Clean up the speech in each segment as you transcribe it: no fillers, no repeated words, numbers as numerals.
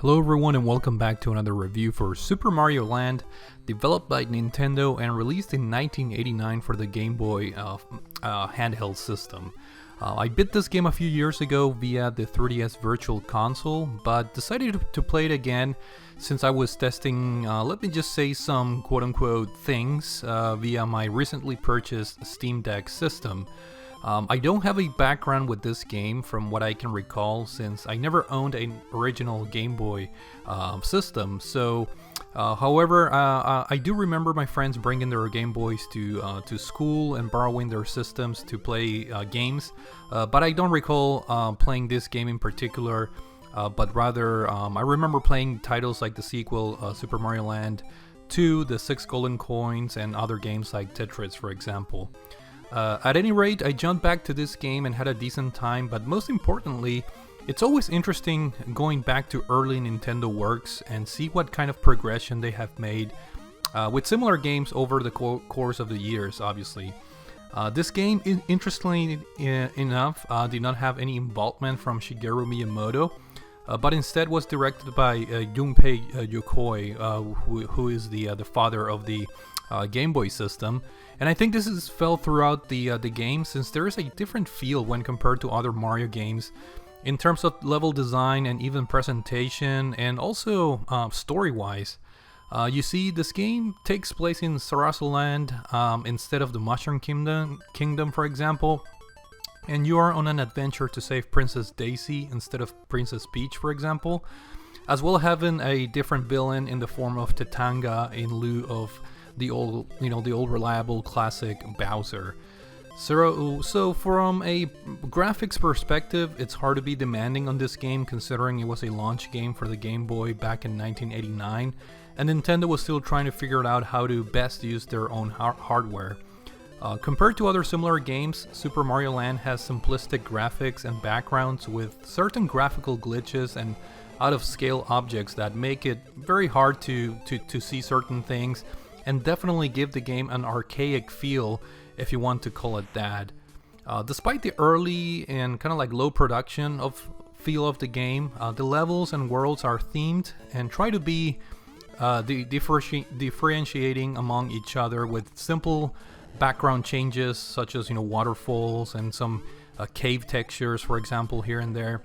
Hello everyone and welcome back to another review for Super Mario Land, developed by Nintendo and released in 1989 for the Game Boy handheld system. I bit this game a few years ago via the 3DS Virtual Console, but decided to play it again since I was testing, let me just say, some quote-unquote things via my recently purchased Steam Deck system. I don't have a background with this game from what I can recall, since I never owned an original Game Boy system. However, I do remember my friends bringing their Game Boys to school and borrowing their systems to play games, but I don't recall playing this game in particular, but rather I remember playing titles like the sequel Super Mario Land 2, the 6 Golden Coins, and other games like Tetris, for example. At any rate, I jumped back to this game and had a decent time, but most importantly, it's always interesting going back to early Nintendo works and see what kind of progression they have made with similar games over the course of the years, obviously. This game, interestingly enough, did not have any involvement from Shigeru Miyamoto, but instead was directed by Gunpei Yokoi, who is the father of the Game Boy system. And I think this is felt throughout the game, since there is a different feel when compared to other Mario games in terms of level design and even presentation, and also story-wise. You see, this game takes place in Sarasaland Land instead of the Mushroom Kingdom, for example. And you are on an adventure to save Princess Daisy instead of Princess Peach, for example, as well as having a different villain in the form of Tetanga in lieu of the old reliable classic Bowser. So from a graphics perspective, it's hard to be demanding on this game, considering it was a launch game for the Game Boy back in 1989, and Nintendo was still trying to figure out how to best use their own hardware. Compared to other similar games, Super Mario Land has simplistic graphics and backgrounds with certain graphical glitches and out-of-scale objects that make it very hard to see certain things, and definitely give the game an archaic feel, if you want to call it that. Despite the early and kind of like low production feel of the game, the levels and worlds are themed and try to be differentiating among each other with simple background changes, such as waterfalls and some cave textures, for example, here and there.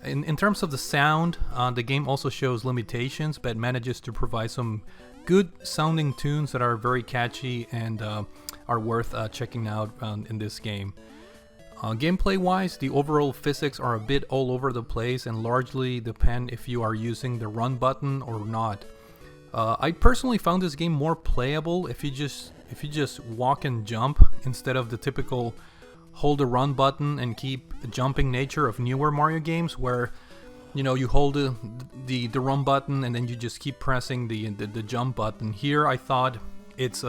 In terms of the sound, the game also shows limitations, but manages to provide some good sounding tunes that are very catchy and are worth checking out in this game. Gameplay wise, the overall physics are a bit all over the place and largely depend if you are using the run button or not. I personally found this game more playable if you just walk and jump instead of the typical hold the run button and keep jumping nature of newer Mario games, where you hold the run button and then you just keep pressing the jump button. Here I thought it's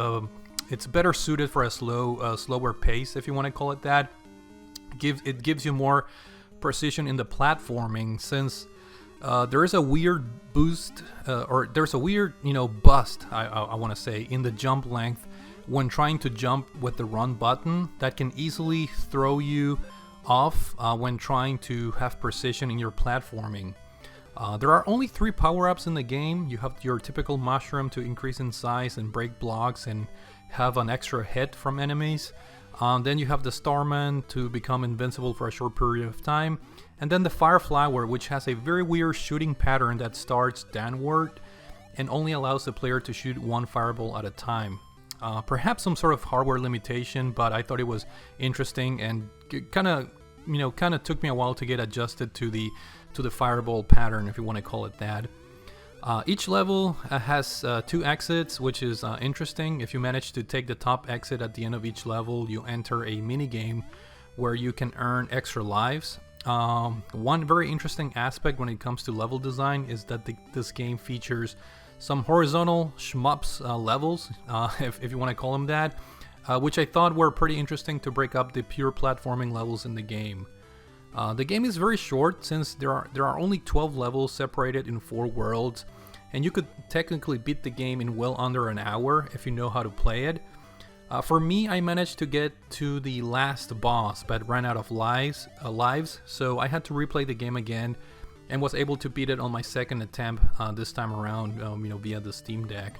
better suited for a slower pace, if you want to call it that. It gives you more precision in the platforming, since there is a weird boost or there's a weird bust, I want to say, in the jump length when trying to jump with the run button that can easily throw you off when trying to have precision in your platforming. There are only 3 power-ups in the game. You have your typical mushroom to increase in size and break blocks and have an extra hit from enemies. Then you have the Starman to become invincible for a short period of time. And then the Fire Flower, which has a very weird shooting pattern that starts downward and only allows the player to shoot one fireball at a time. Perhaps some sort of hardware limitation, but I thought it was interesting and kind of took me a while to get adjusted to the fireball pattern, if you want to call it that. Each level has 2 exits, which is interesting. If you manage to take the top exit at the end of each level, you enter a mini game where you can earn extra lives. One very interesting aspect when it comes to level design is that this game features some horizontal shmups levels, if you want to call them that, which I thought were pretty interesting to break up the pure platforming levels in the game. The game is very short, since there are only 12 levels separated in 4 worlds, and you could technically beat the game in well under an hour if you know how to play it. For me, I managed to get to the last boss but ran out of lives, so I had to replay the game again and was able to beat it on my second attempt this time around, via the Steam Deck.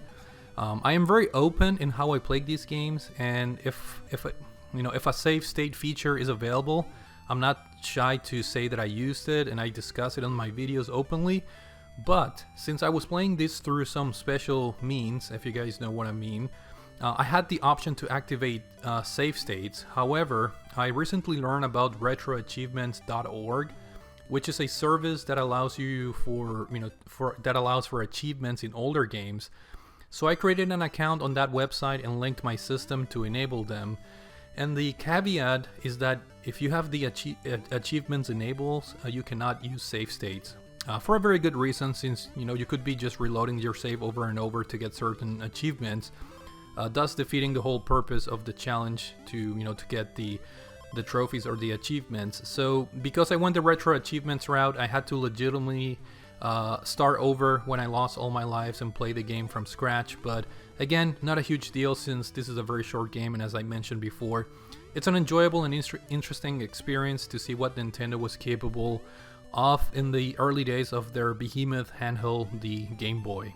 I am very open in how I play these games, and if a save state feature is available, I'm not shy to say that I used it and I discuss it on my videos openly. But since I was playing this through some special means, if you guys know what I mean, I had the option to activate save states. However, I recently learned about retroachievements.org, which is a service that allows for achievements in older games. So I created an account on that website and linked my system to enable them. And the caveat is that if you have the achievements enabled, you cannot use save states. For a very good reason, since you could be just reloading your save over and over to get certain achievements, thus defeating the whole purpose of the challenge to get the trophies or the achievements. So because I went the retro achievements route, I had to legitimately start over when I lost all my lives and play the game from scratch. But again, not a huge deal since this is a very short game, and as I mentioned before, it's an enjoyable and interesting experience to see what Nintendo was capable of in the early days of their behemoth handheld, the Game Boy.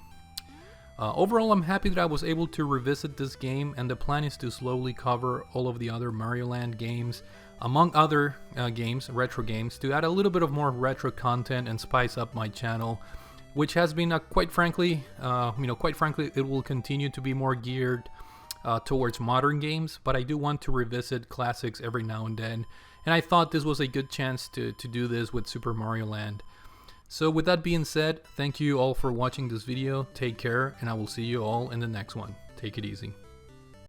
Overall, I'm happy that I was able to revisit this game, and the plan is to slowly cover all of the other Mario Land games, among other games, retro games, to add a little bit of more retro content and spice up my channel, which has been quite frankly, it will continue to be more geared towards modern games, but I do want to revisit classics every now and then, and I thought this was a good chance to do this with Super Mario Land. So with that being said, thank you all for watching this video, take care, and I will see you all in the next one. Take it easy.